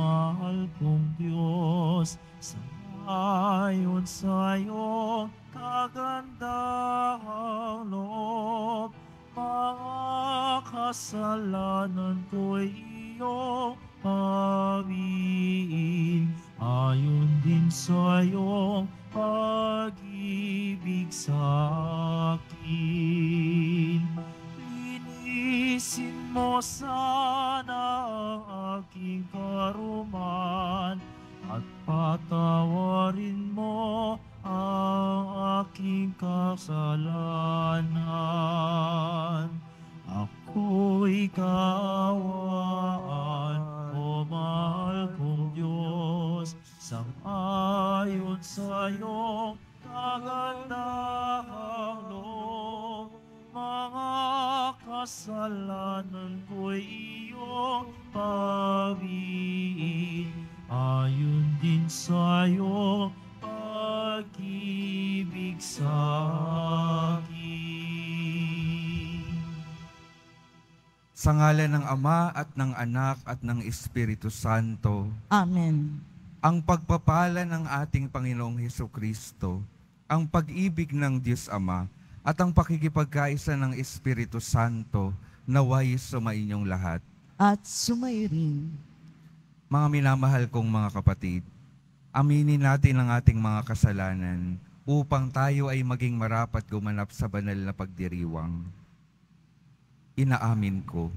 mahal kong Diyos, sangayon sa iyong kagandahang loob, mga kasalanan ko'y iyong pag-ibig, ayon din sa iyong pag-ibig sa akin. Linisin mo sana ang aking karuman at patawarin mo ang aking kasalanan. Ako'y kaawaan, o mahal kong Diyos, sangayon sa iyong kagandahang loob, mga kasalanan ko'y iyong pag-ibig, ayon din sa iyong pag-ibig sa akin. Sa ngalan ng Ama at ng Anak at ng Espiritu Santo. Amen. Ang pagpapala ng ating Panginoong Hesukristo, ang pag-ibig ng Diyos Ama, at ang pakikipagkaisa ng Espiritu Santo naway sumainyong lahat. At sumayo rin. Mga minamahal kong mga kapatid, aminin natin ang ating mga kasalanan upang tayo ay maging marapat gumanap sa banal na pagdiriwang. Inaamin ko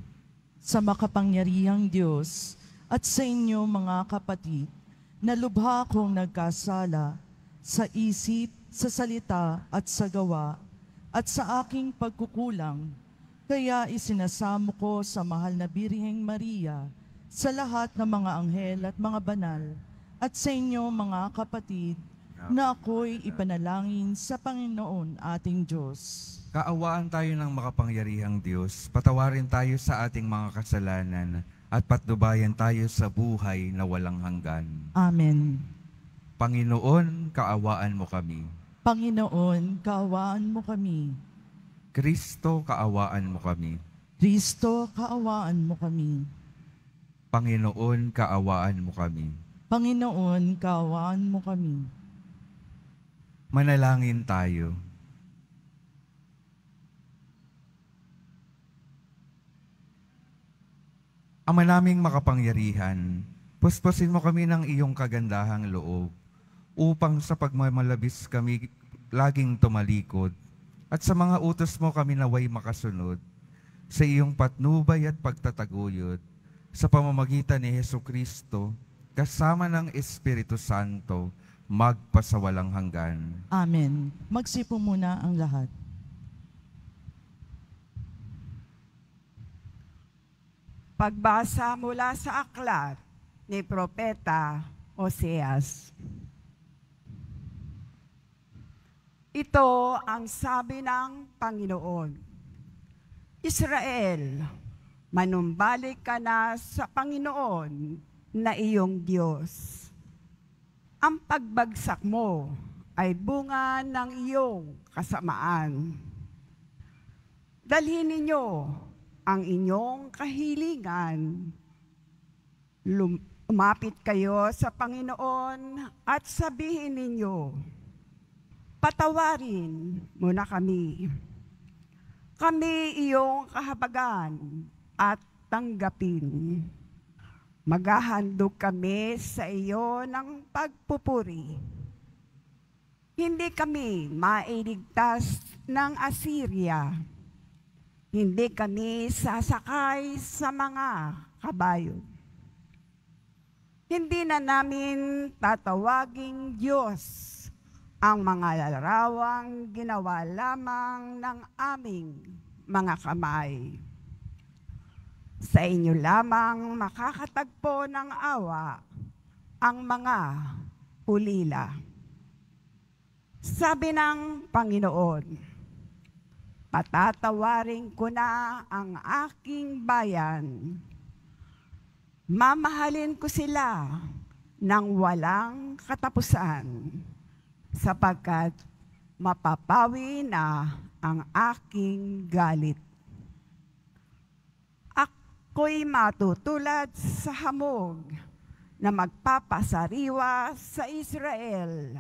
Sa makapangyarihang Diyos at sa inyo mga kapatid, na lubha kong nagkasala sa isip, sa salita at sa gawa, at sa aking pagkukulang, kaya isinasamo ko sa mahal na Birheng Maria, sa lahat ng mga anghel at mga banal, at sa inyo mga kapatid, na ako'y ipanalangin sa Panginoon ating Diyos. kaawaan tayo ng makapangyarihang Diyos, patawarin tayo sa ating mga kasalanan, at patnubayan tayo sa buhay na walang hanggan. Amen. Panginoon, kaawaan mo kami. Panginoon, kaawaan mo kami. Kristo, kaawaan mo kami. Kristo, kaawaan mo kami. Panginoon, kaawaan mo kami. Panginoon, kaawaan mo kami. Manalangin tayo. Ama naming makapangyarihan, puspusin mo kami ng iyong kagandahang loob, upang sa pagmamalabis kami laging tumalikod, at sa mga utos mo kami naway makasunod, sa iyong patnubay at pagtataguyod, sa pamamagitan ni Hesukristo, kasama ng Espiritu Santo, magpasawalang hanggan. Amen. Magsipo muna ang lahat. Pagbasa mula sa aklat ni Propeta Oseas. Ito ang sabi ng Panginoon: Israel, manumbalik ka na sa Panginoon na iyong Diyos. Ang pagbagsak mo ay bunga ng iyong kasamaan. Dalhin ninyo ang inyong kahilingan. Lumapit kayo sa Panginoon at sabihin ninyo, patawarin mo na kami. Kami iyong kahabagan at tanggapin. Maghahandog kami sa iyo ng pagpupuri. Hindi kami mailigtas ng Assyria. Hindi kami sasakay sa mga kabayo. Hindi na namin tatawaging Diyos ang mga larawang ginawa lamang ng aming mga kamay. Sa inyo lamang makakatagpo ng awa ang mga ulila. Sabi ng Panginoon, patatawarin ko na ang aking bayan. Mamahalin ko sila ng walang katapusan, sapagkat mapapawi na ang aking galit. Ako'y matutulad sa hamog na magpapasariwa sa Israel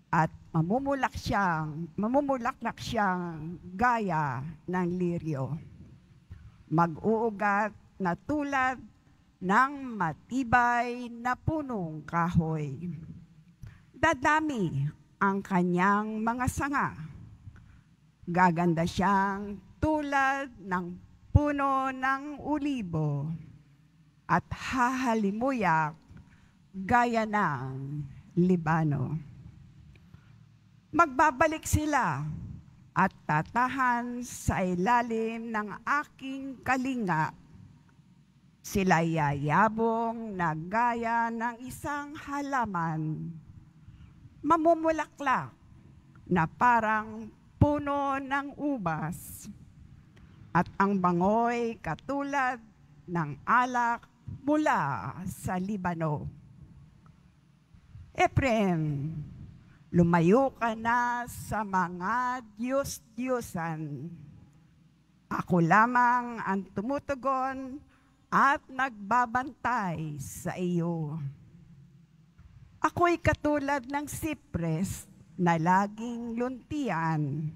at mamumulaklak siyang gaya ng liryo. Mag-uugat na tulad ng matibay na punong kahoy. Dadami ang kanyang mga sanga. Gaganda siyang tulad ng puno ng ulibo at hahalimuyak gaya ng Libano. Magbabalik sila at tatahan sa ilalim ng aking kalinga. Sila yayabong na gaya ng isang halaman, mamumulaklak na parang puno ng ubas, at ang bangoy katulad ng alak mula sa Libano. Ephraim, lumayo ka na sa mga Diyos-Diyosan. Ako lamang ang tumutugon at nagbabantay sa iyo. Ako'y katulad ng sipres na laging luntian,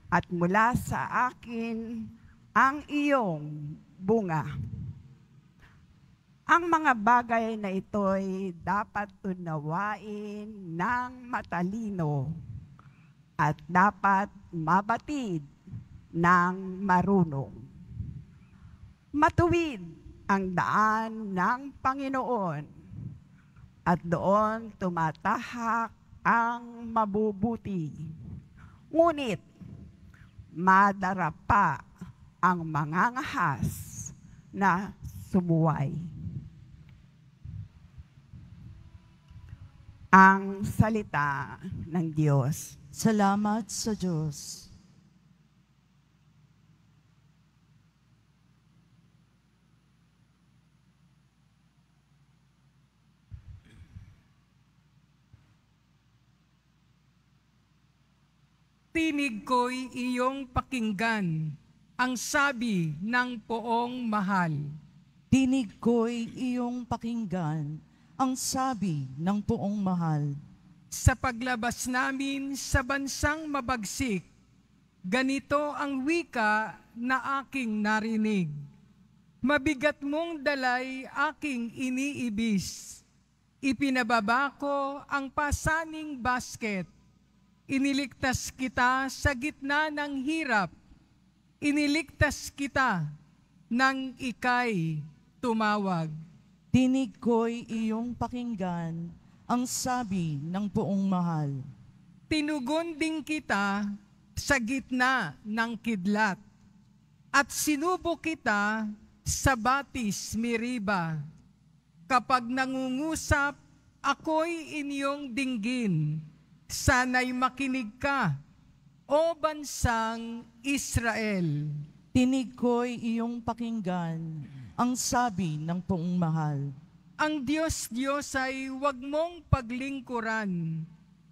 at mula sa akin ang iyong bunga. Ang mga bagay na ito'y dapat tunawain ng matalino at dapat mabatid ng marunong. Matuwid ang daan ng Panginoon at doon tumatahak ang mabubuti. Ngunit madarapa ang mangangahas na sumuway. Ang salita ng Diyos. Salamat sa Diyos. Tinig ko'y iyong pakinggan, ang sabi ng poong mahal. Tinig ko'y iyong pakinggan, ang sabi ng poong mahal. Sa paglabas namin sa bansang mabagsik, ganito ang wika na aking narinig. Mabigat mong dalay aking iniibis. Ipinababa ko ang pasaning basket. Iniligtas kita sa gitna ng hirap. Iniligtas kita nang ika'y tumawag. Tinig ko'y iyong pakinggan, ang sabi ng poong mahal. Tinugon din kita sa gitna ng kidlat, at sinubo kita sa Batis Meriba. Kapag nangungusap, ako'y inyong dinggin. Sana'y makinig ka, o bansang Israel. Tinig ko'y iyong pakinggan, ang sabi ng poong mahal. Ang Diyos ay huwag mong paglingkuran.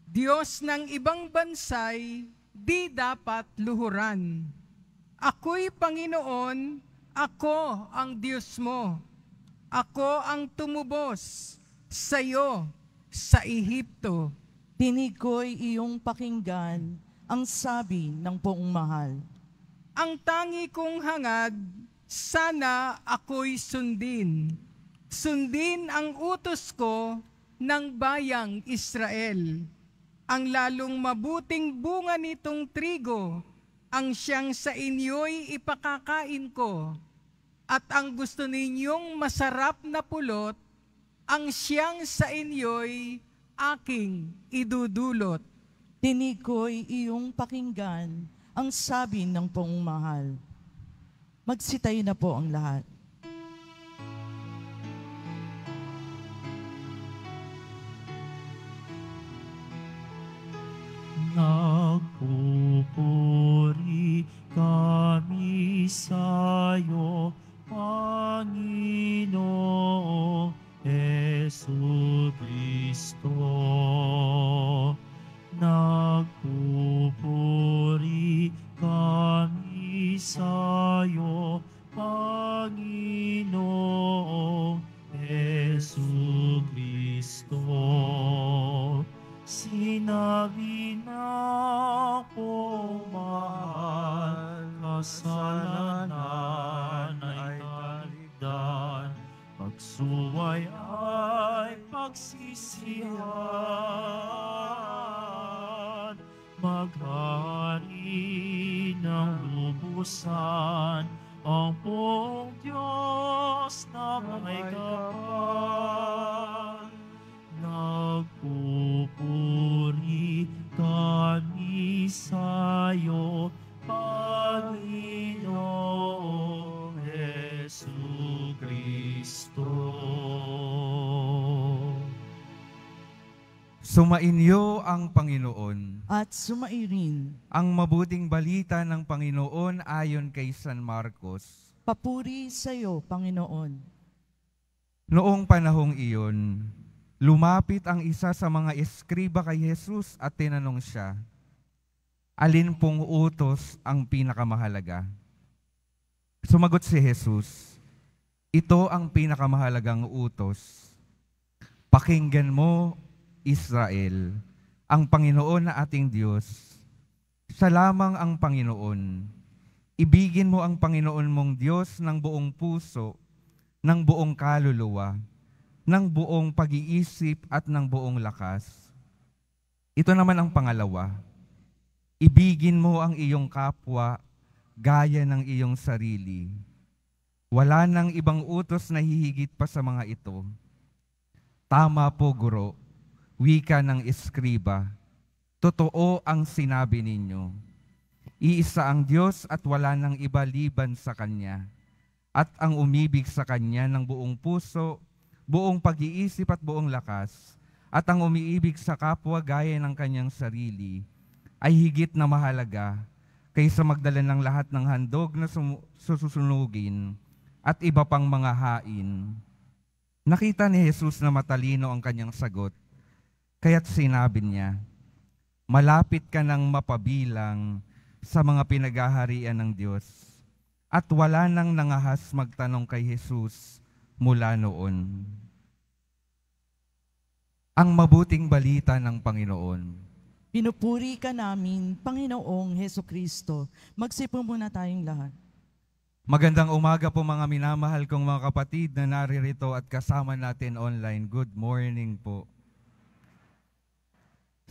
Diyos ng ibang bansay, di dapat luhuran. Ako'y Panginoon, ako ang Diyos mo. Ako ang tumubos sa iyo sa Ehipto. Tinig ko'y iyong pakinggan, ang sabi ng poong mahal. Ang tangi kong hangad, sana ako'y sundin. Sundin ang utos ko ng bayang Israel. Ang lalong mabuting bunga nitong trigo, ang siyang sa inyo'y ipakakain ko. At ang gusto ninyong masarap na pulot, ang siyang sa inyo'y aking idudulot. Tinig ko'y iyong pakinggan, ang sabi ng poong mahal. Magsitayo na po ang lahat. Nagpupuri kami sa'yo, Panginoong Jesucristo. Nagpupuri kami sa'yo, Panginoong Jesucristo. sinabi na mahal, kasalanan ay kaligdan, pagsuway ay pagsisihan, maghari ng lubusan ang buong Diyos na may kapal. Nagpupuri kami sa'yo, Panginoong Jesucristo. Sumainyo ang Panginoon. At sumairin. Ang mabuting balita ng Panginoon ayon kay San Marcos. Papuri sa iyo, Panginoon. Noong panahong iyon, lumapit ang isa sa mga eskriba kay Jesus at tinanong siya, alin pong utos ang pinakamahalaga? Sumagot si Jesus, ito ang pinakamahalagang utos. Pakinggan mo, Israel, ang Panginoon na ating Diyos. Siya lamang ang Panginoon. Ibigin mo ang Panginoon mong Diyos ng buong puso, ng buong kaluluwa, ng buong pag-iisip at ng buong lakas. Ito naman ang pangalawa. Ibigin mo ang iyong kapwa gaya ng iyong sarili. Wala nang ibang utos na hihigit pa sa mga ito. Tama po, Guro, wika ng eskriba. Totoo ang sinabi ninyo. Iisa ang Diyos at wala nang iba liban sa Kanya. At ang umibig sa Kanya ng buong puso, buong pag-iisip at buong lakas, at ang umiibig sa kapwa gaya ng kanyang sarili, ay higit na mahalaga kaysa magdala ng lahat ng handog na susunugin at iba pang mga hain. Nakita ni Jesus na matalino ang kanyang sagot, kaya't sinabi niya, malapit ka nang mapabilang sa mga pinaghaharian ng Diyos. At wala nang nangahas magtanong kay Jesus mula noon. Ang mabuting balita ng Panginoon. Pinupuri ka namin, Panginoong Hesukristo. Magsipo muna tayong lahat. Magandang umaga po mga minamahal kong mga kapatid na naririto at kasama natin online. Good morning po.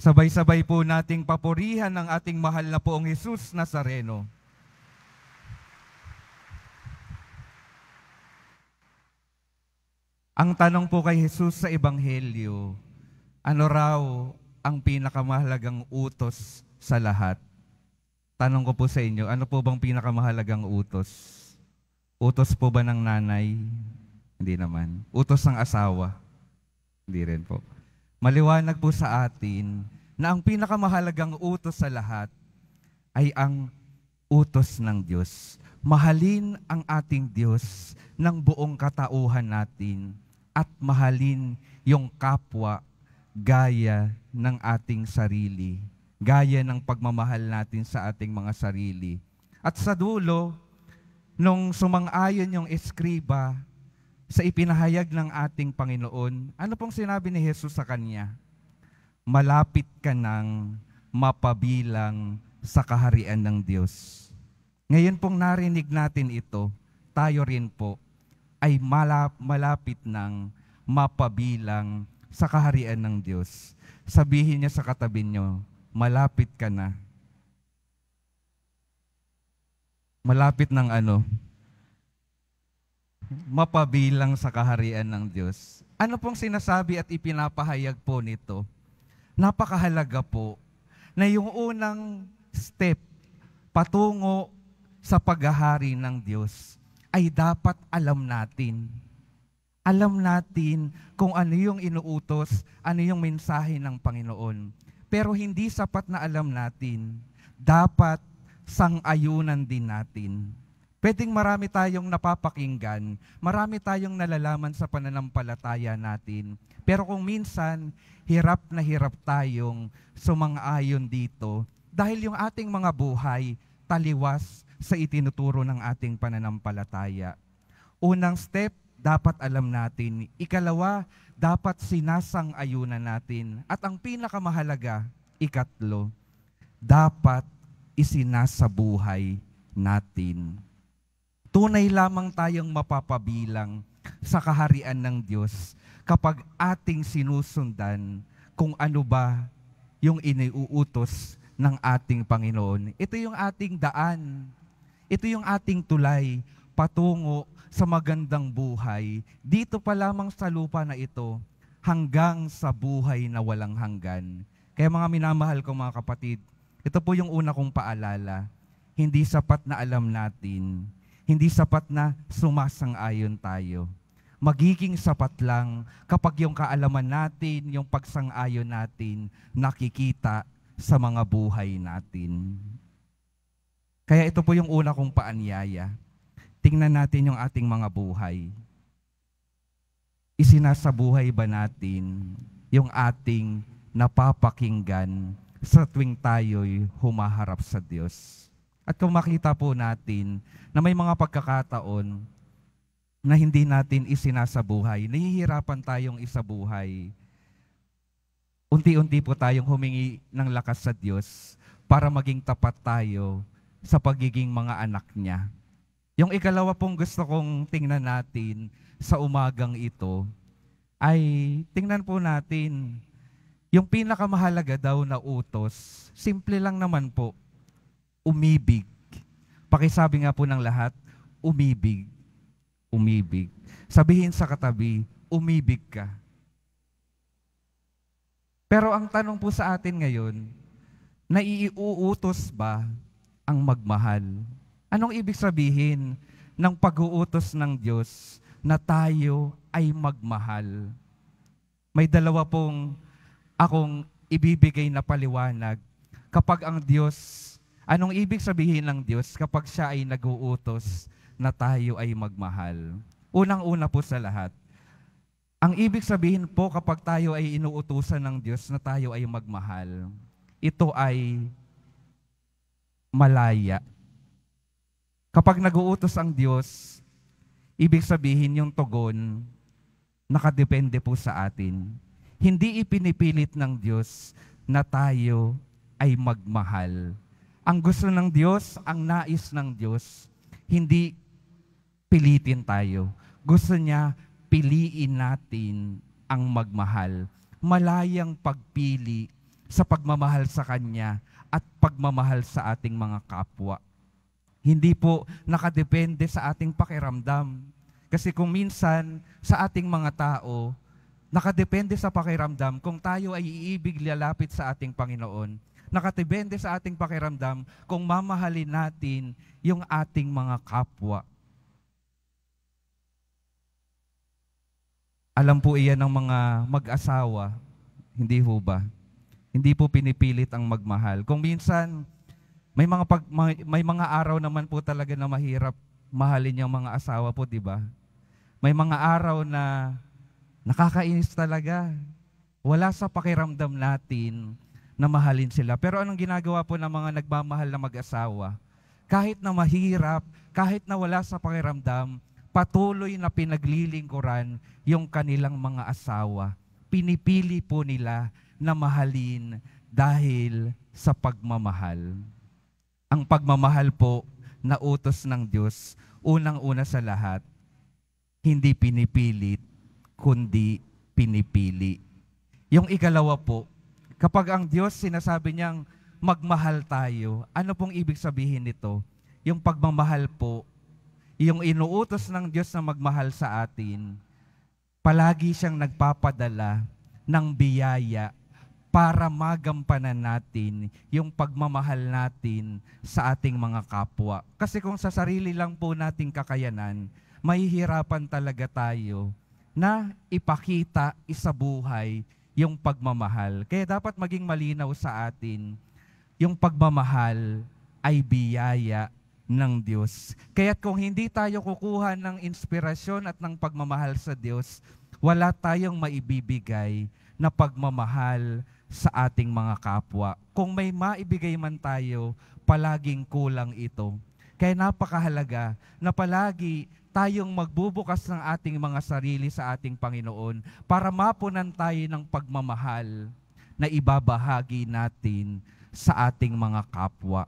Sabay-sabay po nating papurihan ang ating mahal na poong Jesus Nazareno. Ang tanong po kay Jesus sa Ebanghelyo, ano raw ang pinakamahalagang utos sa lahat? Tanong ko po sa inyo, ano po bang pinakamahalagang utos? Utos po ba ng nanay? Hindi naman. Utos ng asawa? Hindi rin po. Maliwanag po sa atin na ang pinakamahalagang utos sa lahat ay ang utos ng Diyos. Mahalin ang ating Diyos ng buong katauhan natin at mahalin yung kapwa gaya ng ating sarili, gaya ng pagmamahal natin sa ating mga sarili. At sa dulo, nung sumang-ayon yung eskriba sa ipinahayag ng ating Panginoon, ano pong sinabi ni Jesus sa kanya? Malapit ka nang mapabilang sa kaharian ng Diyos. Ngayon pong narinig natin ito, tayo rin po ay malapit nang mapabilang sa kaharian ng Diyos. Sabihin niya sa katabi niyo, malapit ka na. Malapit ng ano? Mapabilang sa kaharian ng Diyos. Ano pong sinasabi at ipinapahayag po nito? Napakahalaga po na yung unang step patungo sa paghahari ng Diyos ay dapat alam natin. Alam natin kung ano yung inuutos, ano yung mensahe ng Panginoon. Pero hindi sapat na alam natin. Dapat sang-ayunan din natin. Pwedeng marami tayong napapakinggan, marami tayong nalalaman sa pananampalataya natin. Pero kung minsan, hirap na hirap tayong sumang-ayon dito dahil yung ating mga buhay taliwas sa itinuturo ng ating pananampalataya. Unang step, dapat alam natin. Ikalawa, dapat sinasang-ayunan natin. At ang pinakamahalaga, ikatlo, dapat isinasabuhay natin. Tunay lamang tayong mapapabilang sa kaharian ng Diyos kapag ating sinusundan kung ano ba yung iniuutos ng ating Panginoon. Ito yung ating daan. Ito yung ating tulay patungo sa magandang buhay. Dito pa lamang sa lupa na ito hanggang sa buhay na walang hanggan. Kaya mga minamahal kong mga kapatid, ito po yung una kong paalala. Hindi sapat na alam natin. Hindi sapat na sumasang-ayon tayo. Magiging sapat lang kapag yung kaalaman natin, yung pagsang-ayon natin, nakikita sa mga buhay natin. Kaya ito po yung una kong paanyaya. Tingnan natin yung ating mga buhay. Isinasabuhay ba natin yung ating napapakinggan sa tuwing tayo'y humaharap sa Diyos? At kung makita po natin na may mga pagkakataon na hindi natin isinasabuhay, nahihirapan tayong isabuhay, unti-unti po tayong humingi ng lakas sa Diyos para maging tapat tayo sa pagiging mga anak niya. Yung ikalawa pong gusto kong tingnan natin sa umagang ito ay tingnan po natin yung pinakamahalaga daw na utos. Simple lang naman po, umibig. Pakisabi nga po ng lahat, umibig. Umibig. Sabihin sa katabi, umibig ka. Pero ang tanong po sa atin ngayon, naiuutos ba ang magmahal? Anong ibig sabihin ng pag-uutos ng Diyos na tayo ay magmahal? May dalawa pong akong ibibigay na paliwanag. Kapag ang Diyos, anong ibig sabihin ng Diyos kapag siya ay nag-uutos na tayo ay magmahal? Unang-una po sa lahat, ang ibig sabihin po kapag tayo ay inuutusan ng Diyos na tayo ay magmahal, ito ay malaya. Kapag nag-uutos ang Diyos, ibig sabihin yung tugon, nakadepende po sa atin. Hindi ipinipilit ng Diyos na tayo ay magmahal. Ang gusto ng Diyos, ang nais ng Diyos, hindi pilitin tayo. Gusto niya, piliin natin ang magmahal. Malayang pagpili sa pagmamahal sa Kanya at pagmamahal sa ating mga kapwa. Hindi po nakadepende sa ating pakiramdam. Kasi kung minsan sa ating mga tao, nakadepende sa pakiramdam kung tayo ay iibig lalapit sa ating Panginoon. Nakadepende sa ating pakiramdam kung mamahalin natin yung ating mga kapwa. Alam po iyan ng mga mag-asawa, hindi ho ba? Hindi po pinipilit ang magmahal. Kung minsan, may mga araw naman po talaga na mahirap mahalin yung mga asawa po, di ba? May mga araw na nakakainis talaga. Wala sa pakiramdam natin na mahalin sila. Pero anong ginagawa po ng mga nagmamahal na mag-asawa? Kahit na mahirap, kahit na wala sa pakiramdam, patuloy na pinaglilingkuran yung kanilang mga asawa. Pinipili po nila na mahalin dahil sa pagmamahal. Ang pagmamahal po na utos ng Diyos, unang-una sa lahat, hindi pinipilit, kundi pinipili. Yung ikalawa po, kapag ang Diyos sinasabi niyang magmahal tayo, ano pong ibig sabihin nito? Yung pagmamahal po, yung inuutos ng Diyos na magmahal sa atin, palagi siyang nagpapadala ng biyaya para magampanan natin yung pagmamahal natin sa ating mga kapwa. Kasi kung sa sarili lang po nating kakayanan, mahihirapan talaga tayo na ipakita, isabuhay yung pagmamahal. Kaya dapat maging malinaw sa atin, yung pagmamahal ay biyaya ng Diyos. Kaya't kung hindi tayo kukuha ng inspirasyon at ng pagmamahal sa Diyos, wala tayong maibibigay na pagmamahal sa ating mga kapwa. Kung may maibigay man tayo, palaging kulang ito. Kaya napakahalaga na palagi tayong magbubukas ng ating mga sarili sa ating Panginoon para mapunan tayo ng pagmamahal na ibabahagi natin sa ating mga kapwa.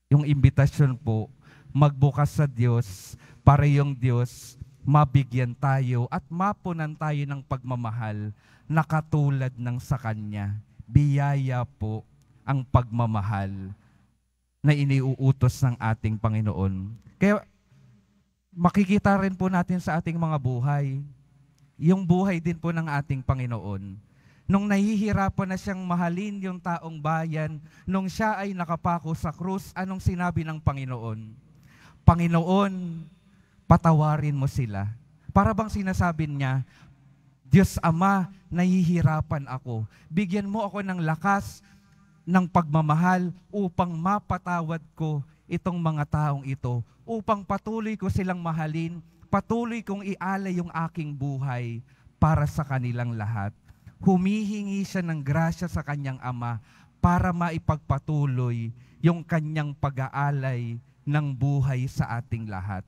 Yung imbitasyon po, magbukas sa Diyos para yung Diyos mabigyan tayo at mapunan tayo ng pagmamahal na katulad ng sa Kanya. Biyaya po ang pagmamahal na iniuutos ng ating Panginoon. Kaya makikita rin po natin sa ating mga buhay, yung buhay din po ng ating Panginoon. Nung nahihirapan na siyang mahalin yung taong bayan, nung siya ay nakapako sa krus, anong sinabi ng Panginoon? Panginoon, patawarin mo sila. Para bang sinasabi niya, Diyos Ama, nahihirapan ako. Bigyan mo ako ng lakas ng pagmamahal upang mapatawad ko itong mga taong ito, upang patuloy ko silang mahalin, patuloy kong ialay yung aking buhay para sa kanilang lahat. Humihingi siya ng grasya sa kanyang Ama para maipagpatuloy yung kanyang pag-aalay ng buhay sa ating lahat.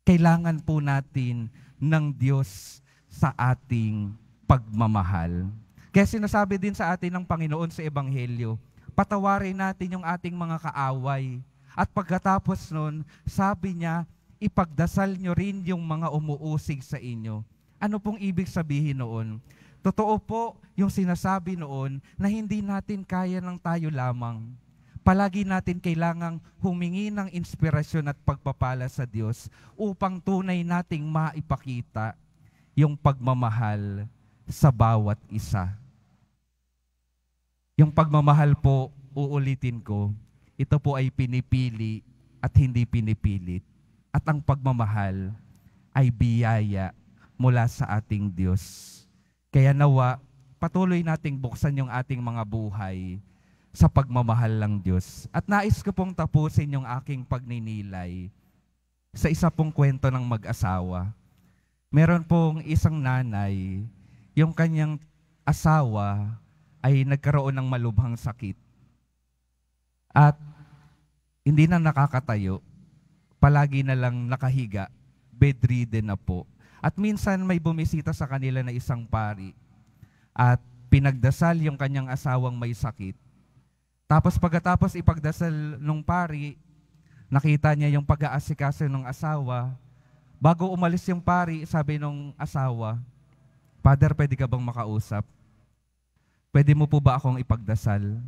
Kailangan po natin ng Diyos sa ating pagmamahal. Kaya sinasabi din sa atin ng Panginoon sa Ebanghelyo, patawarin natin yung ating mga kaaway. At pagkatapos nun, sabi niya, ipagdasal nyo rin yung mga umuusig sa inyo. Ano pong ibig sabihin noon? Totoo po yung sinasabi noon na hindi natin kaya ng tayo lamang. Palagi natin kailangang humingi ng inspirasyon at pagpapala sa Diyos upang tunay nating maipakita yung pagmamahal sa bawat isa. Yung pagmamahal po, uulitin ko, ito po ay pinipili at hindi pinipilit. At ang pagmamahal ay biyaya mula sa ating Diyos. Kaya nawa, patuloy nating buksan yung ating mga buhay sa pagmamahal ng Diyos. At nais ko pong tapusin yung aking pagninilay sa isa pong kwento ng mag-asawa. Meron pong isang nanay, yung kanyang asawa ay nagkaroon ng malubhang sakit. At hindi na nakakatayo, palagi na lang nakahiga, bedridden na po. At minsan may bumisita sa kanila na isang pari at pinagdasal yung kanyang asawang may sakit. Tapos pagkatapos ipagdasal nung pari, nakita niya yung pag-aasikaso ng asawa. Bago umalis yung pari, sabi nung asawa, Father, pwede ka bang makausap? Pwede mo po ba akong ipagdasal?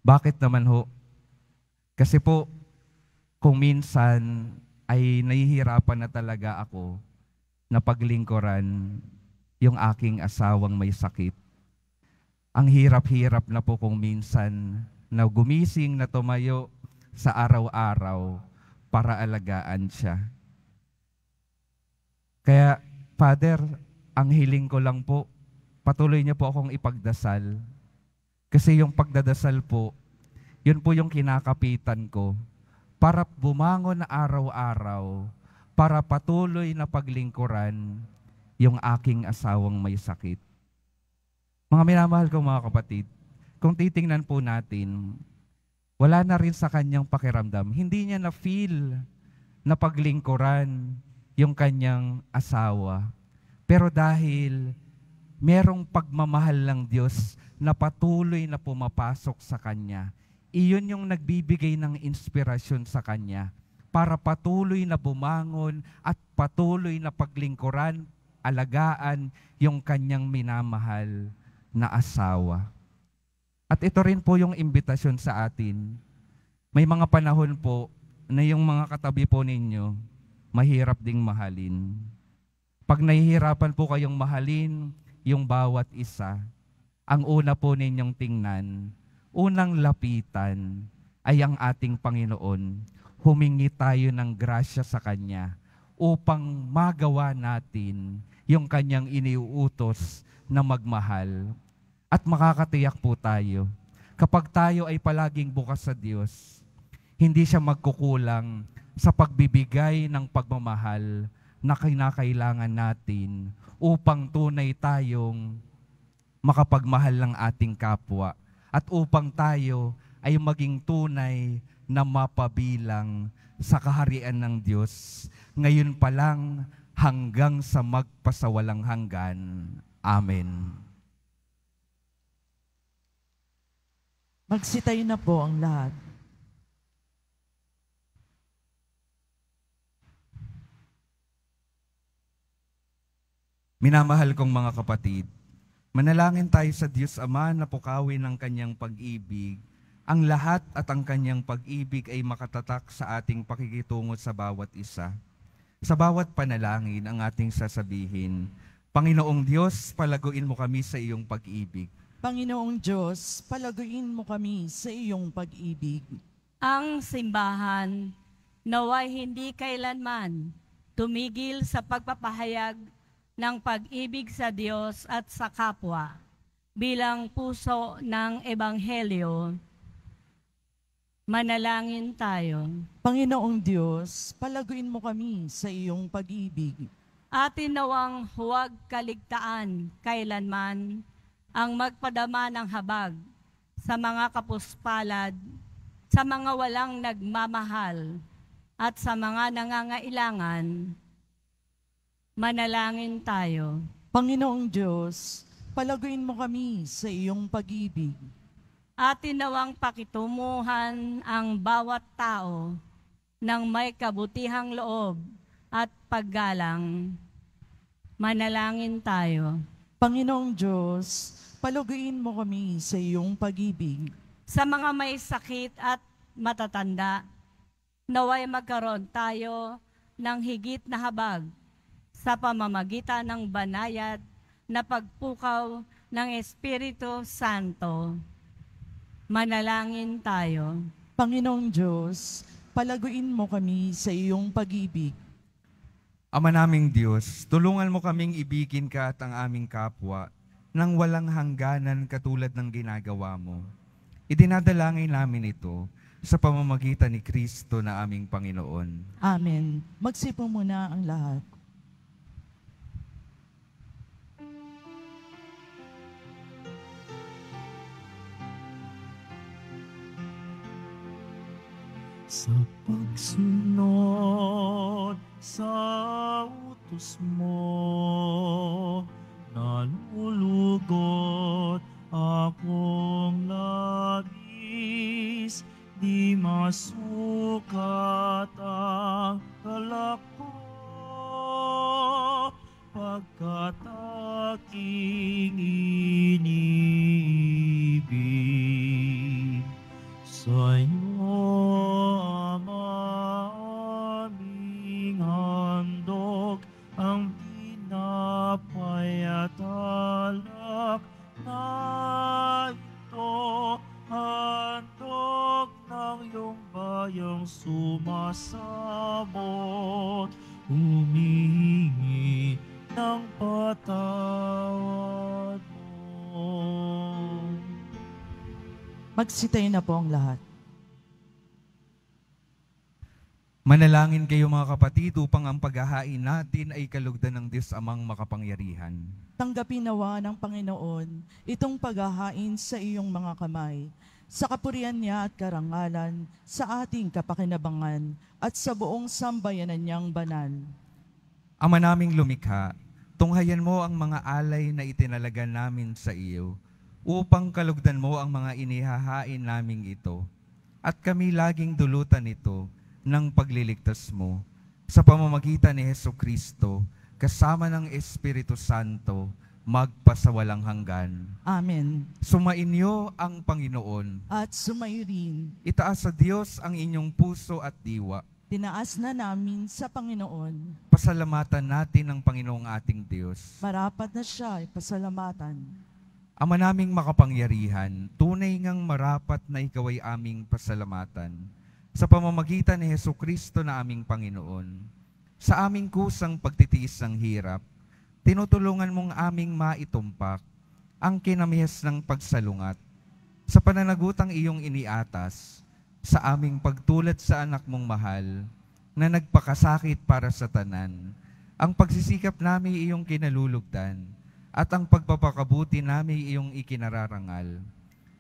Bakit naman ho? Kasi po, kung minsan ay nahihirapan na talaga ako na paglingkuran yung aking asawang may sakit. Ang hirap-hirap na po kung minsan na gumising na tumayo sa araw-araw para alagaan siya. Kaya, Father, ang hiling ko lang po, patuloy niyo po akong ipagdasal. Kasi yung pagdadasal po, yun po yung kinakapitan ko para bumangon na araw-araw, para patuloy na paglingkuran yung aking asawang may sakit. Mga minamahal ko mga kapatid, kung titingnan po natin, wala na rin sa kanyang pakiramdam. Hindi niya na-feel na paglingkuran yung kanyang asawa. Pero dahil merong pagmamahal ng Diyos na patuloy na pumapasok sa kanya, iyon yung nagbibigay ng inspirasyon sa kanya para patuloy na bumangon at patuloy na paglingkuran, alagaan yung kanyang minamahal na asawa. At ito rin po yung imbitasyon sa atin. May mga panahon po na yung mga katabi po ninyo, mahirap ding mahalin. Pag nahihirapan po kayong mahalin yung bawat isa, ang una po ninyong tingnan, unang lapitan ay ang ating Panginoon. Humingi tayo ng grasya sa Kanya upang magawa natin yung Kanyang iniuutos na magmahal. At makakatiyak po tayo, kapag tayo ay palaging bukas sa Diyos, hindi siya magkukulang sa pagbibigay ng pagmamahal na kinakailangan natin upang tunay tayong makapagmahal ng ating kapwa at upang tayo ay maging tunay na mapabilang sa kaharian ng Diyos, ngayon pa lang hanggang sa magpasawalang hanggan. Amen. Magsitayo na po ang lahat. Minamahal kong mga kapatid, manalangin tayo sa Diyos Ama na pukawin ng kanyang pag-ibig. Ang lahat at ang kanyang pag-ibig ay makatatak sa ating pakikitungo sa bawat isa. Sa bawat panalangin ang ating sasabihin, Panginoong Diyos, palaguin mo kami sa iyong pag-ibig. Panginoong Diyos, palaguin mo kami sa iyong pag-ibig. Ang simbahan naway hindi kailanman tumigil sa pagpapahayag ng pag-ibig sa Diyos at sa kapwa bilang puso ng Ebanghelyo. Manalangin tayo. Panginoong Diyos, palaguin mo kami sa iyong pag-ibig. Atin nawang huwag kaligtaan kailanman ang magpadama ng habag sa mga kapuspalad, sa mga walang nagmamahal, at sa mga nangangailangan. Manalangin tayo. Panginoong Diyos, palaguin mo kami sa iyong pag-ibig. Atin nawang pakitumuhan ang bawat tao ng may kabutihang loob at paggalang. Manalangin tayo. Panginoong Diyos, palaguin mo kami sa iyong pag-ibig. Sa mga may sakit at matatanda, naway magkaroon tayo ng higit na habag sa pamamagitan ng banayad na pagpukaw ng Espiritu Santo. Manalangin tayo. Panginoong Diyos, palaguin mo kami sa iyong pag-ibig. Ama naming Diyos, tulungan mo kaming ibigin ka at ang aming kapwa nang walang hangganan katulad ng ginagawa mo. Idinadalangin namin ito sa pamamagitan ni Kristo na aming Panginoon. Amen. Magsipo muna ang lahat. Sa pagsunod sa utos mo, nalulugot akong labis, di masukat ang galak ko, pagkat aking iniibig. Sa'yo, Ama, aming handog ang tinapay at alak na ito, handog ng iyong bayang sumasabot, humihingi ng patawad mo. Magsitayo na po ang lahat. Manalangin kayo mga kapatid upang ang paghahain natin ay kalugdan ng Diyos Amang makapangyarihan. Tanggapin nawa ng Panginoon itong paghahain sa iyong mga kamay, sa kapurihan niya at karangalan, sa ating kapakinabangan at sa buong sambayanan niyang banal. Ama naming lumikha, tunghayan mo ang mga alay na itinalaga namin sa iyo, upang kalugdan mo ang mga inihahain naming ito, at kami laging dulutan ito ng pagliligtas mo, sa pamamagitan ni Hesukristo, kasama ng Espiritu Santo, magpasawalang hanggan. Amen. Sumainyo ang Panginoon. At sumayo rin, Itaas sa Diyos ang inyong puso at diwa. tinaas na namin sa Panginoon. Pasalamatan natin ang Panginoong ating Diyos. Marapat na siya ay pasalamatan. Ama naming makapangyarihan, tunay ngang marapat na ikaw ay aming pasalamatan. Sa pamamagitan ni Hesukristo na aming Panginoon, sa aming kusang pagtitiis ng hirap, tinutulungan mong aming maitumpak ang kinamihas ng pagsalungat sa pananagutang iyong iniatas sa aming pagtulad sa anak mong mahal na nagpakasakit para sa tanan, ang pagsisikap namin iyong kinalulugdan at ang pagpapakabuti namin iyong ikinararangal.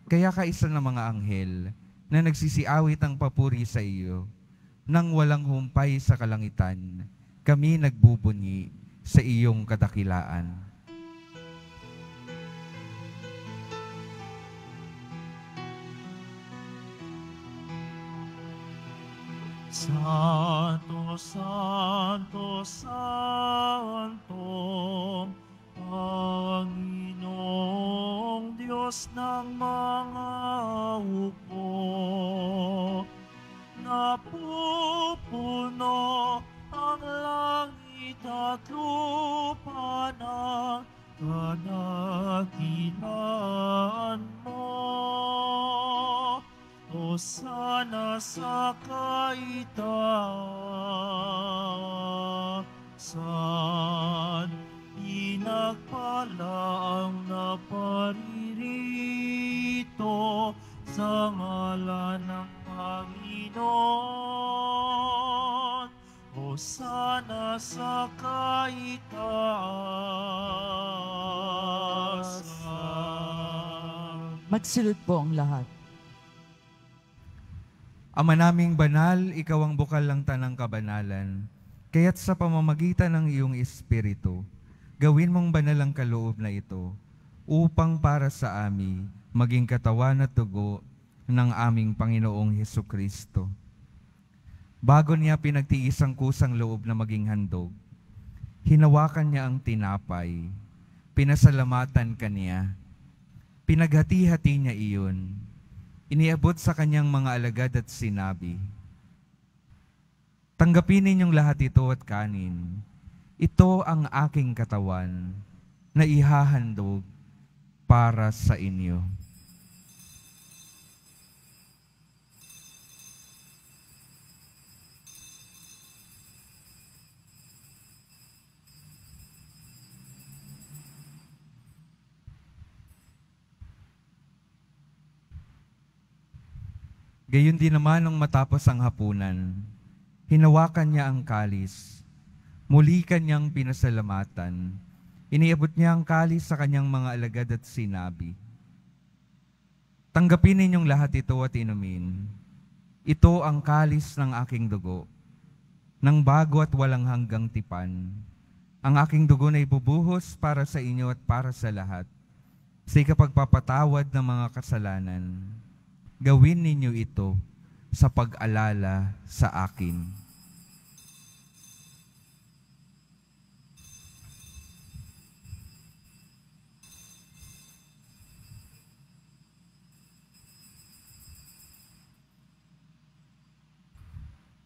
Kaya kaisa ng mga anghel, na nagsisiawit ang papuri sa iyo. Nang walang humpay sa kalangitan, kami nagbubunyi sa iyong kadakilaan. Santo, Santo, Santo, Panginoong Diyos ng mga hukbo, napupuno ang langit at lupa ng kadakilaan mo. Hosana sa kaitaasan, pinagpala ang naparirito sa ngalan ng Panginoon. Hosana sa kaitaasan. Magsilod po ang lahat. Ama naming banal, ikaw ang bukal ng tanang kabanalan. Kaya't sa pamamagitan ng iyong Espiritu, gawin mong banal ang kaloob na ito, upang para sa amin maging katawan at dugo ng aming Panginoong Hesukristo. Bago niya pinagtiis ang kusang loob na maging handog, hinawakan niya ang tinapay, pinasalamatan kaniya, pinaghati-hati niya iyon, iniabot sa kanyang mga alagad at sinabi, "Tanggapin ninyong lahat ito at kanin. Ito ang aking katawan na ihahandog para sa inyo." Gayon din naman nung matapos ang hapunan, hinawakan niya ang kalis, muli kanyang pinasalamatan, iniabot niya ang kalis sa kanyang mga alagad at sinabi, "Tanggapin ninyong lahat ito at inumin. Ito ang kalis ng aking dugo, ng bago at walang hanggang tipan. Ang aking dugo na ibubuhos para sa inyo at para sa lahat, sa ikapagpapatawad ng mga kasalanan. Gawin ninyo ito sa pag-alala sa akin."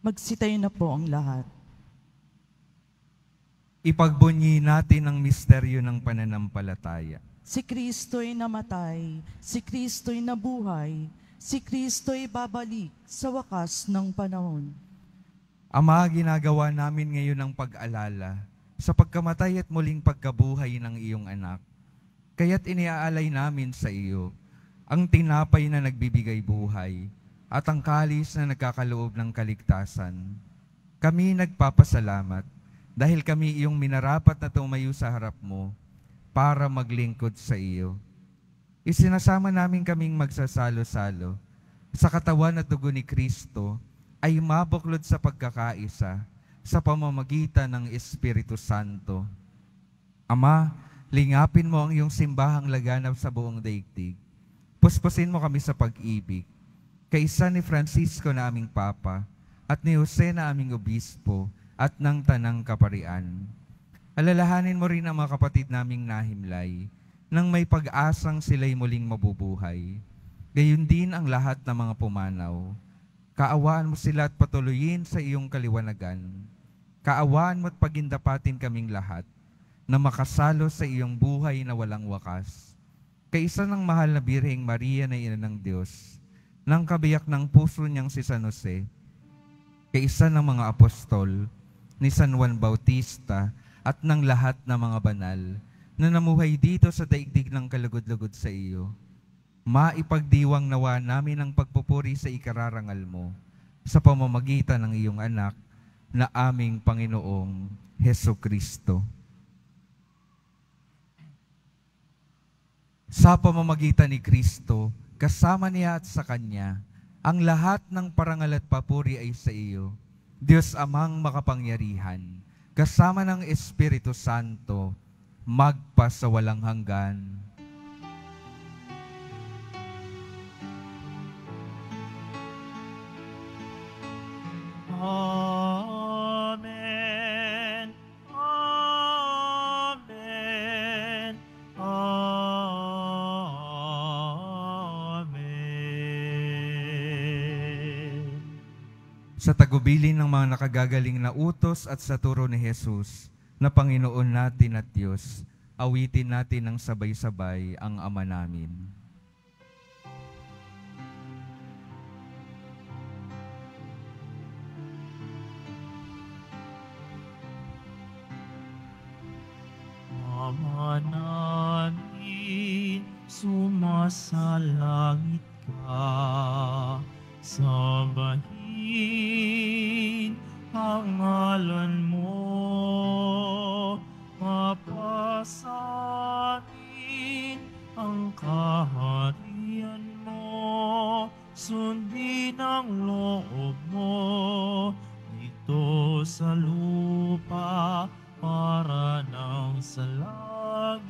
Magsitayo na po ang lahat. Ipagbunyi natin ang misteryo ng pananampalataya. Si Kristo'y namatay, si Kristo'y nabuhay, si Kristo'y babalik sa wakas ng panahon. Ama, ginagawa namin ngayon ang pag-alala sa pagkamatay at muling pagkabuhay ng iyong anak. Kaya't iniaalay namin sa iyo ang tinapay na nagbibigay buhay at ang kalis na nagkakaloob ng kaligtasan. Kami nagpapasalamat dahil kami iyong minarapat na tumayo sa harap mo para maglingkod sa iyo. Isinasama namin kaming magsasalo-salo sa katawan at dugo ni Kristo ay mabuklod sa pagkakaisa sa pamamagitan ng Espiritu Santo. Ama, lingapin mo ang iyong simbahang laganap sa buong daigdig. Puspusin mo kami sa pag-ibig. Kaisa ni Francisco na aming Papa at ni Jose na aming Obispo at ng Tanang Kaparian. Alalahanin mo rin ang mga kapatid naming nahimlay nang may pag-asang sila'y muling mabubuhay. Gayon din ang lahat ng mga pumanaw. Kaawaan mo sila at patuloyin sa iyong kaliwanagan. Kaawaan mo at pagindapatin kaming lahat na makasalo sa iyong buhay na walang wakas. Kaisa ng mahal na Birheng Maria na Ina ng Diyos, ng kabiyak ng puso niyang si San Jose, kaisa ng mga apostol, ni San Juan Bautista, at ng lahat ng mga banal na namuhay dito sa daigdig ng kalugod-lugod sa iyo. Maipagdiwang nawa namin ang pagpupuri sa ikararangal mo sa pamamagitan ng iyong anak na aming Panginoong Hesukristo. Sa pamamagitan ni Kristo, kasama niya at sa Kanya, Ang lahat ng parangal at papuri ay sa iyo, Diyos Amang makapangyarihan, kasama ng Espiritu Santo, magpa sa walang hanggan. Amen. Amen. Amen. Sa tagubilin ng mga nakagagaling na utos at sa turo ni Jesus, na Panginoon natin at Diyos, awitin natin ng sabay-sabay ang Ama namin. Ama namin, sumasalangit ka, sambahin ang ngalan mo, mapasanin ang kaharian mo, sundin ang loob mo, dito sa lupa, para ng sa langit.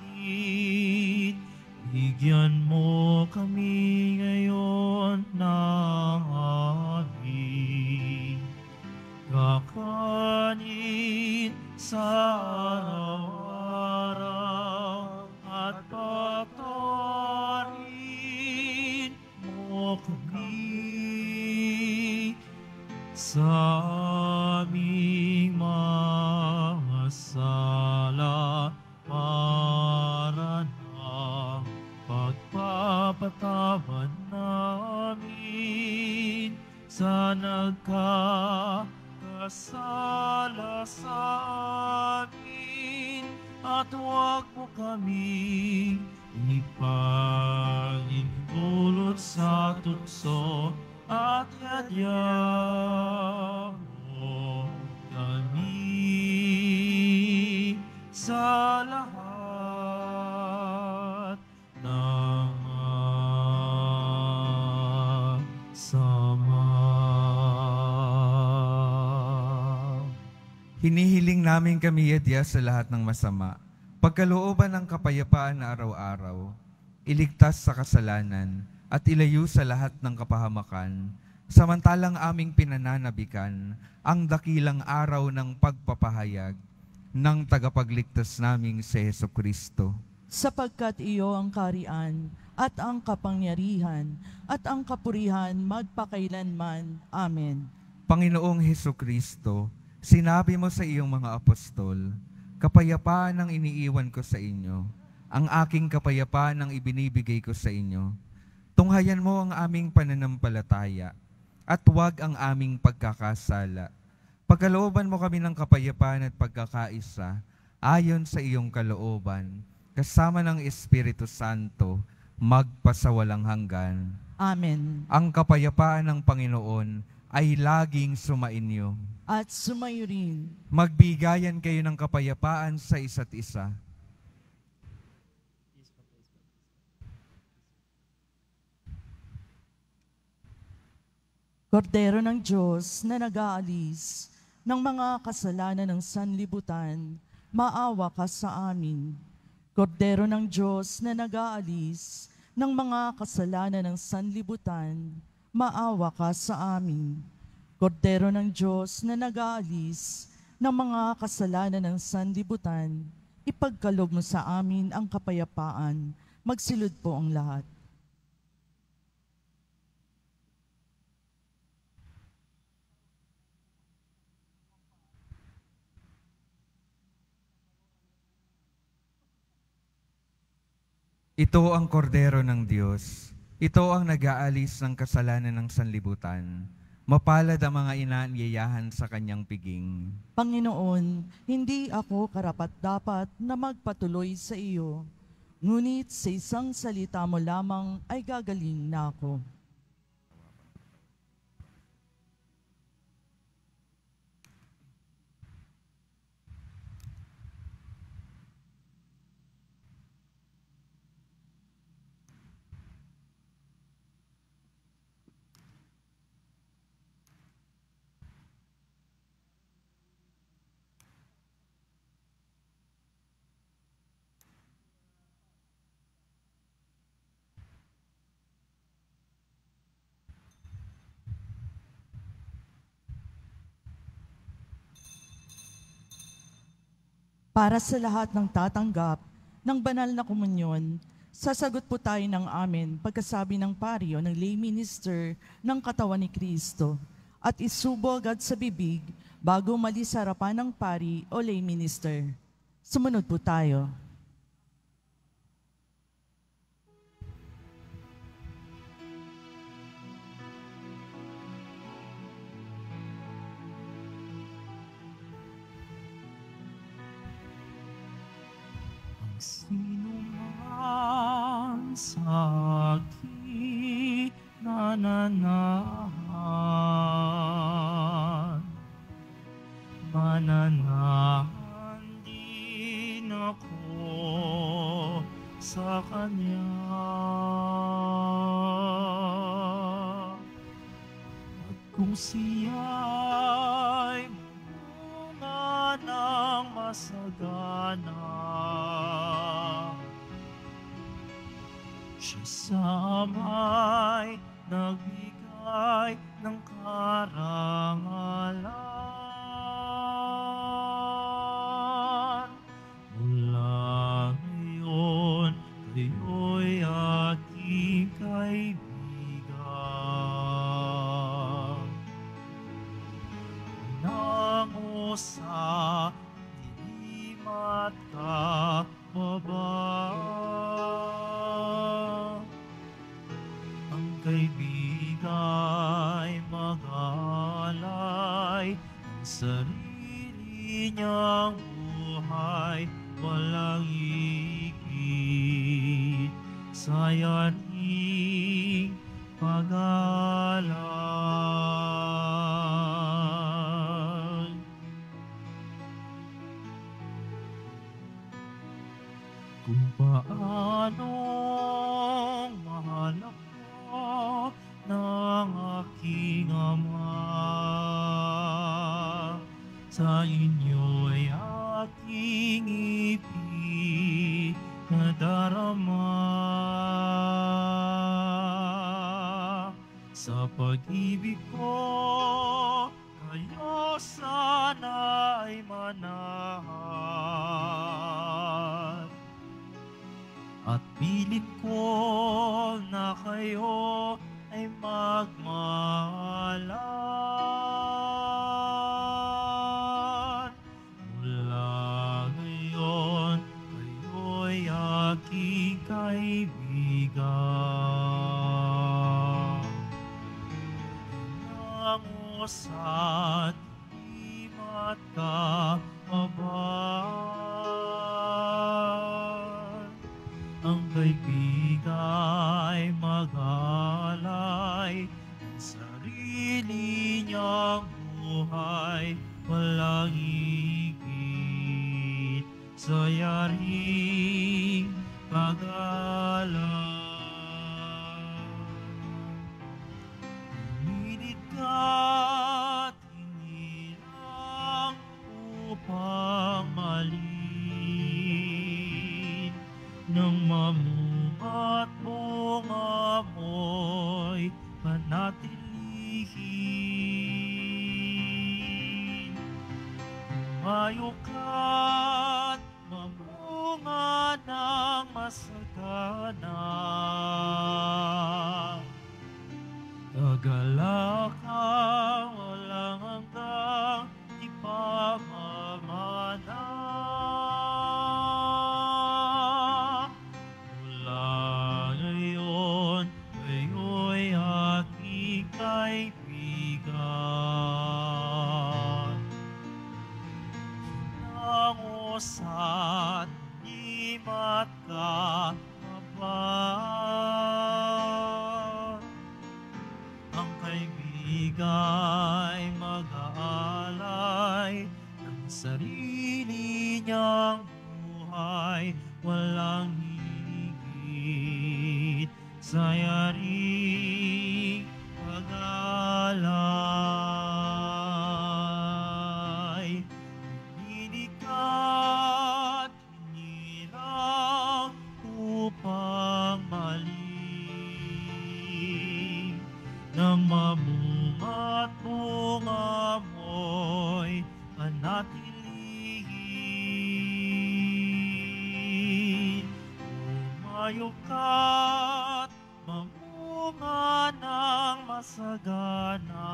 Bigyan mo kami ngayon ng aming kakanin sa araw-araw at patawarin mo kami sa aming mga sala para ng pagpapatawad namin sa nagkakasala sa amin, at huwag mo kaming ipahintulot sa tukso, at yadya mo kami sa lahat ng sama. Hinihiling namin kami, Yadya, sa lahat ng masama, pagkalooban ng kapayapaan na araw-araw, iligtas sa kasalanan, at ilayo sa lahat ng kapahamakan, samantalang aming pinananabikan ang dakilang araw ng pagpapahayag ng tagapagligtas naming si Jesucristo. Sapagkat iyo ang karian at ang kapangyarihan at ang kapurihan magpakailanman. Amen. Panginoong Jesucristo, sinabi mo sa iyong mga apostol, kapayapaan ang iniiwan ko sa inyo, ang aking kapayapaan ang ibinibigay ko sa inyo. Tunghayan mo ang aming pananampalataya at huwag ang aming pagkakasala. Pagkalooban mo kami ng kapayapaan at pagkakaisa ayon sa iyong kalooban, kasama ng Espiritu Santo, magpasawalang hanggan. Amen. Ang kapayapaan ng Panginoon ay laging sumainyo. At sumayo rin. Magbigayan kayo ng kapayapaan sa isa't isa. Kordero ng Diyos na nag-aalis ng mga kasalanan ng sanlibutan, maawa ka sa amin. Kordero ng Diyos na nag-aalis ng mga kasalanan ng sanlibutan, maawa ka sa amin. Kordero ng Diyos na nag-aalis ng mga kasalanan ng sanlibutan, ipagkaloob mo sa amin ang kapayapaan. Magsilod po ang lahat. Ito ang kordero ng Diyos. Ito ang nag-aalis ng kasalanan ng sanlibutan. Mapalad ang mga inaanyayahan sa kanyang piging. Panginoon, hindi ako karapat-dapat na magpatuloy sa iyo, ngunit sa isang salita mo lamang ay gagaling na ako. Para sa lahat ng tatanggap ng banal na komunyon, sasagot po tayo ng amen pagkasabi ng pari o ng lay minister ng katawan ni Kristo at isubo agad sa bibig bago umalis sa harapan ng pari o lay minister. Sumunod po tayo. Sino man sa akin nananahan, mananahan din ako sa Kanya. At kung siya'y munga ng masagana, siya sa amay nagbigay ng karangalan. Mula ngayon, kayo'y aking kaibigan. Pinango sa dilim at kababa, kaibigan mag-alay ang sarili niyang buhay, walang higit sa yaring pag-alay. Kung paano mahal ako ng aking Ama, sa inyo'y aking ipinadarama. Sa pag-ibig ko, kayo sana'y manahan, at pilit ko na kayo ay magmahalan. Mula ngayon, kayo'y aking kaibigan. Pinango sa dilim at kahabagan, ang kaibigay mag-alay ang sarili niyang buhay, walang higit sa yaring pag-alay. Minit ka't hinirang upang malin ng mamunga't bunga mo'y panatilihin. Umayo ka't mamunga ng masagana, kagalakang walang hanggang ipamamana. Kaibigan, hinango sa dilim at kahabagan, ang kaibigay mag-aalay ng sarili niyang buhay, walang higit sa yaring pag-alay. Hinikat, hinirang upang maling ng mamunga't bunga mo'y panatilihin. hayop ka't mamunga ng masagana.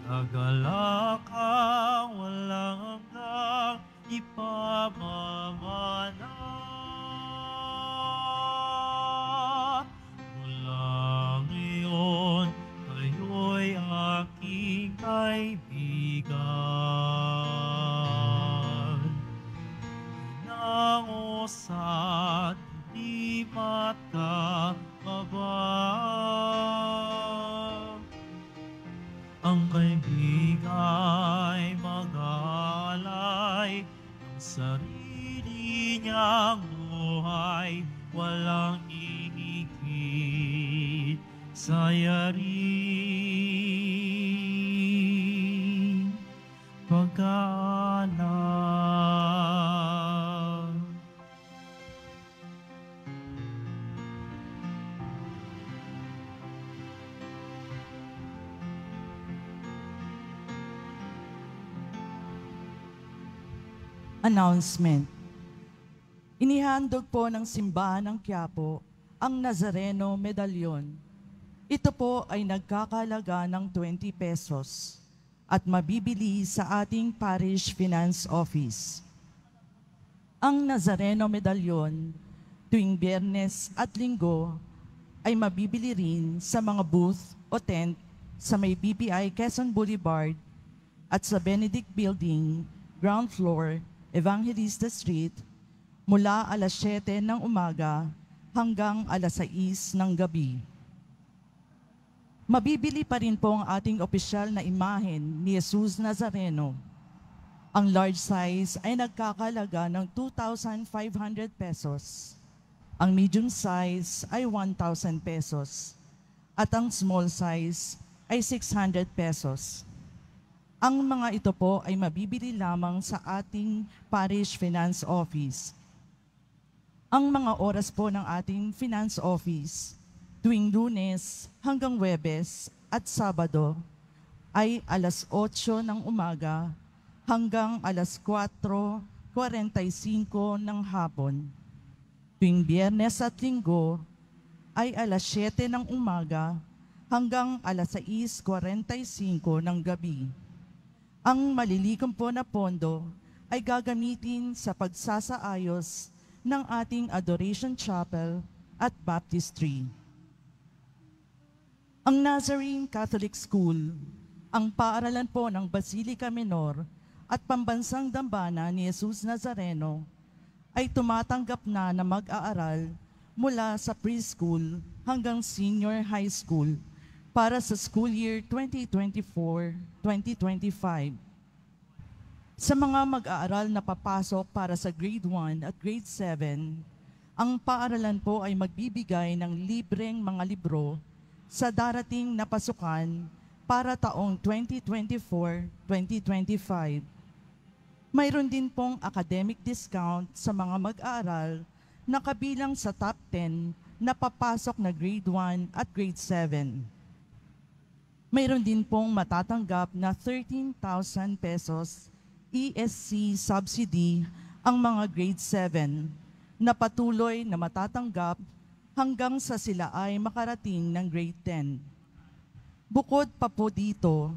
Gagalak ang walang hanggang ipamamana. Mula ngayon, kayo'y aking kaibigan. Inangos at di matabang. Ang kaibigay mag-aalay ng sarili niyang buhay, walang hihigit sa yaring pag-aalay. Announcement. Inihandog po ng Simbahan ng Quiapo ang Nazareno Medalyon. Ito po ay nagkakalaga ng 20 pesos at mabibili sa ating Parish Finance Office. Ang Nazareno Medalyon tuwing Biyernes at Linggo ay mabibili rin sa mga booth o tent sa may BPI Quezon Boulevard at sa Benedict Building, ground floor, Evangelista Street, mula alas 7 ng umaga hanggang alas 6 ng gabi. Mabibili pa rin po ang ating opisyal na imahen ni Jesus Nazareno. Ang large size ay nagkakalaga ng 2,500 pesos. Ang medium size ay 1,000 pesos. At ang small size ay 600 pesos. Ang mga ito po ay mabibili lamang sa ating Parish Finance Office. Ang mga oras po ng ating Finance Office tuwing Lunes hanggang Huwebes at Sabado ay alas 8 ng umaga hanggang alas 4:45 ng hapon. Tuwing Biyernes at Linggo ay alas 7 ng umaga hanggang alas 6:45 ng gabi. Ang malilikom po na pondo ay gagamitin sa pagsasaayos ng ating Adoration Chapel at Baptistry. Ang Nazarene Catholic School, ang paaralan po ng Basilica Minor at Pambansang Dambana ni Jesus Nazareno, ay tumatanggap na mag-aaral mula sa preschool hanggang senior high school para sa school year 2024-2025. Sa mga mag-aaral na papasok para sa grade 1 at grade 7, ang paaralan po ay magbibigay ng libreng mga libro sa darating na pasukan para taong 2024-2025. Mayroon din pong academic discount sa mga mag-aaral na kabilang sa top 10 na papasok na grade 1 at grade 7. Mayroon din pong matatanggap na 13,000 pesos ESC subsidy ang mga grade 7 na patuloy na matatanggap hanggang sa sila ay makarating ng grade 10. Bukod pa po dito,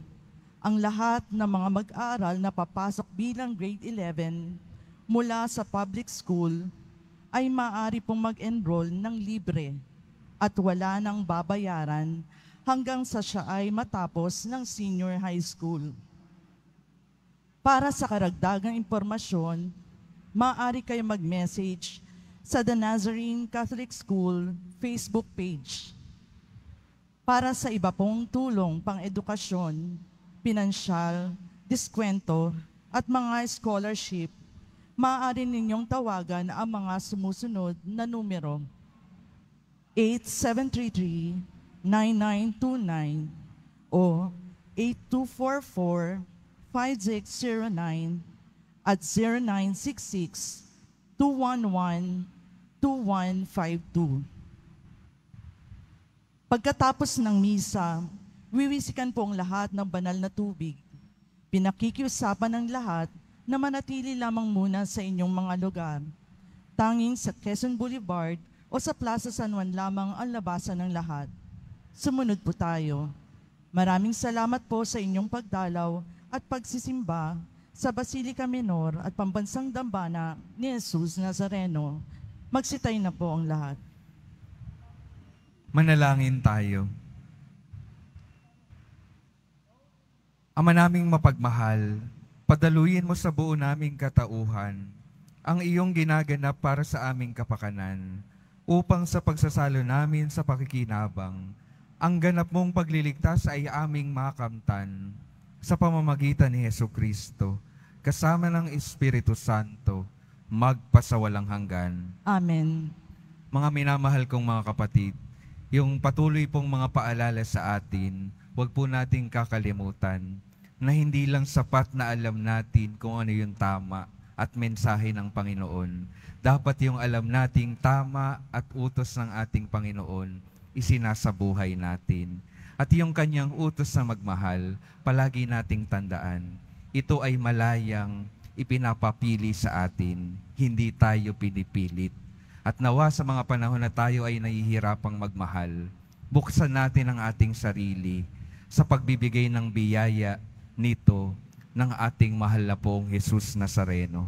ang lahat ng mga mag-aaral na papasok bilang grade 11 mula sa public school ay maaari pong mag-enroll ng libre at wala nang babayaran hanggang sa siya ay matapos ng senior high school. Para sa karagdagang impormasyon, maaari kayo mag-message sa The Nazarene Catholic School Facebook page. Para sa iba pong tulong pang-edukasyon, pinansyal, diskwento, at mga scholarship, maaari ninyong tawagan ang mga sumusunod na numero: 8733-9929 o 8244-5609 at 0966-211-2152. Pagkatapos ng misa, wiwisikan po ang lahat ng banal na tubig. Pinakikiusapan ng lahat na manatili lamang muna sa inyong mga lugar. tanging sa Quezon Boulevard o sa Plaza San Juan lamang ang labasan ng lahat. Sumunod po tayo. Maraming salamat po sa inyong pagdalaw at pagsisimba sa Basilica Minor at Pambansang Dambana ni Jesus Nazareno. Magsitay na po ang lahat. Manalangin tayo. Ama naming mapagmahal, padaluyin mo sa buo naming katauhan ang iyong ginaganap para sa aming kapakanan upang sa pagsasalo namin sa pakikinabang, ang ganap mong pagliligtas ay aming makamtan sa pamamagitan ni Jesucristo, kasama ng Espiritu Santo, magpasawalang hanggan. Amen. Mga minamahal kong mga kapatid, yung patuloy pong mga paalala sa atin, huwag po nating kakalimutan na hindi lang sapat na alam natin kung ano yung tama at mensahe ng Panginoon. Dapat yung alam nating tama at utos ng ating Panginoon, isinasabuhay natin. At yung kanyang utos na magmahal, palagi nating tandaan. Ito ay malayang ipinapapili sa atin, hindi tayo pinipilit. At nawa sa mga panahon na tayo ay nahihirapang magmahal, buksan natin ang ating sarili sa pagbibigay ng biyaya nito ng ating mahal na pong Jesus Nazareno.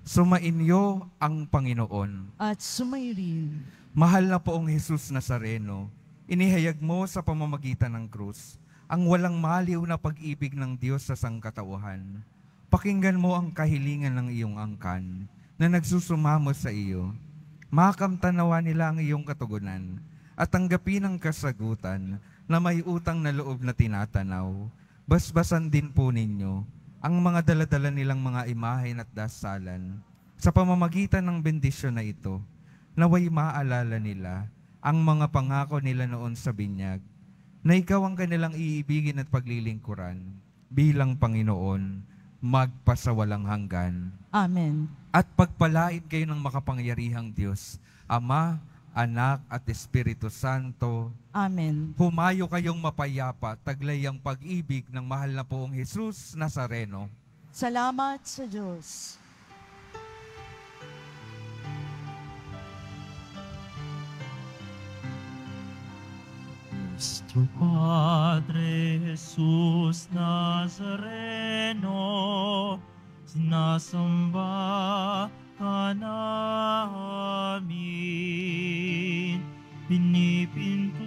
Sumainyo ang Panginoon. At sumayin. Mahal na poong Jesus Nazareno, inihayag mo sa pamamagitan ng krus ang walang maliw na pag-ibig ng Diyos sa sangkatauhan. Pakinggan mo ang kahilingan ng iyong angkan na nagsusumamo sa iyo. Makamtanawa nila ang iyong katugunan at tanggapin ang kasagutan na may utang na loob na tinatanaw. Basbasan din po ninyo ang mga daladala nilang mga imahen at dasalan sa pamamagitan ng bendisyon na ito, naway maalala nila ang mga pangako nila noon sa binyag, na ikaw ang kanilang iibigin at paglilingkuran bilang Panginoon, magpasawalang hanggan. Amen. At pagpalain kayo ng makapangyarihang Diyos, Ama, Anak at Espiritu Santo. Amen. Humayo kayong mapayapa, taglay ang pag-ibig ng mahal na poong Jesus Nazareno. Salamat sa Diyos. Nuestro Padre Jesus Nazareno, sinasamba ka namin, pinipinto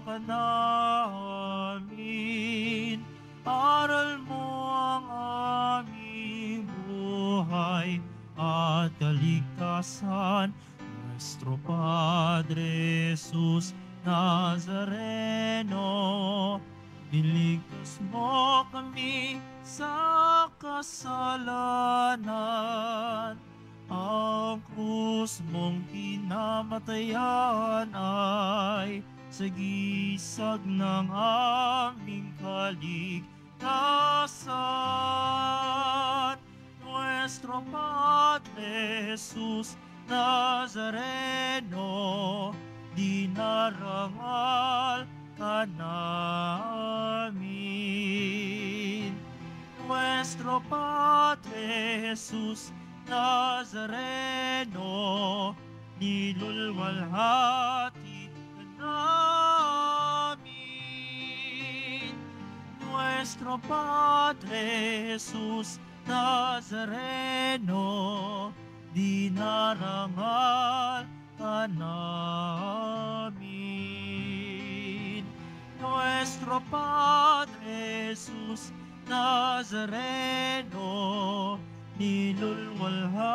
ka namin, aral mo ang aming buhay at kaligtasan. Nuestro Padre Jesus Nazareno, iligtas mo kami sa kasalanan. Ang krus mong kinamatayan ay sagisag ng aming kaligtasan. Nuestro Padre Jesus Nazareno, dinarangal ka namin. Nuestro Padre Jesus Nazareno, nilulwalhati ka namin. Nuestro Padre Jesus Nazareno, dinarangal ka namin. Nuestro Padre Jesus Nazareno, nilulwalhati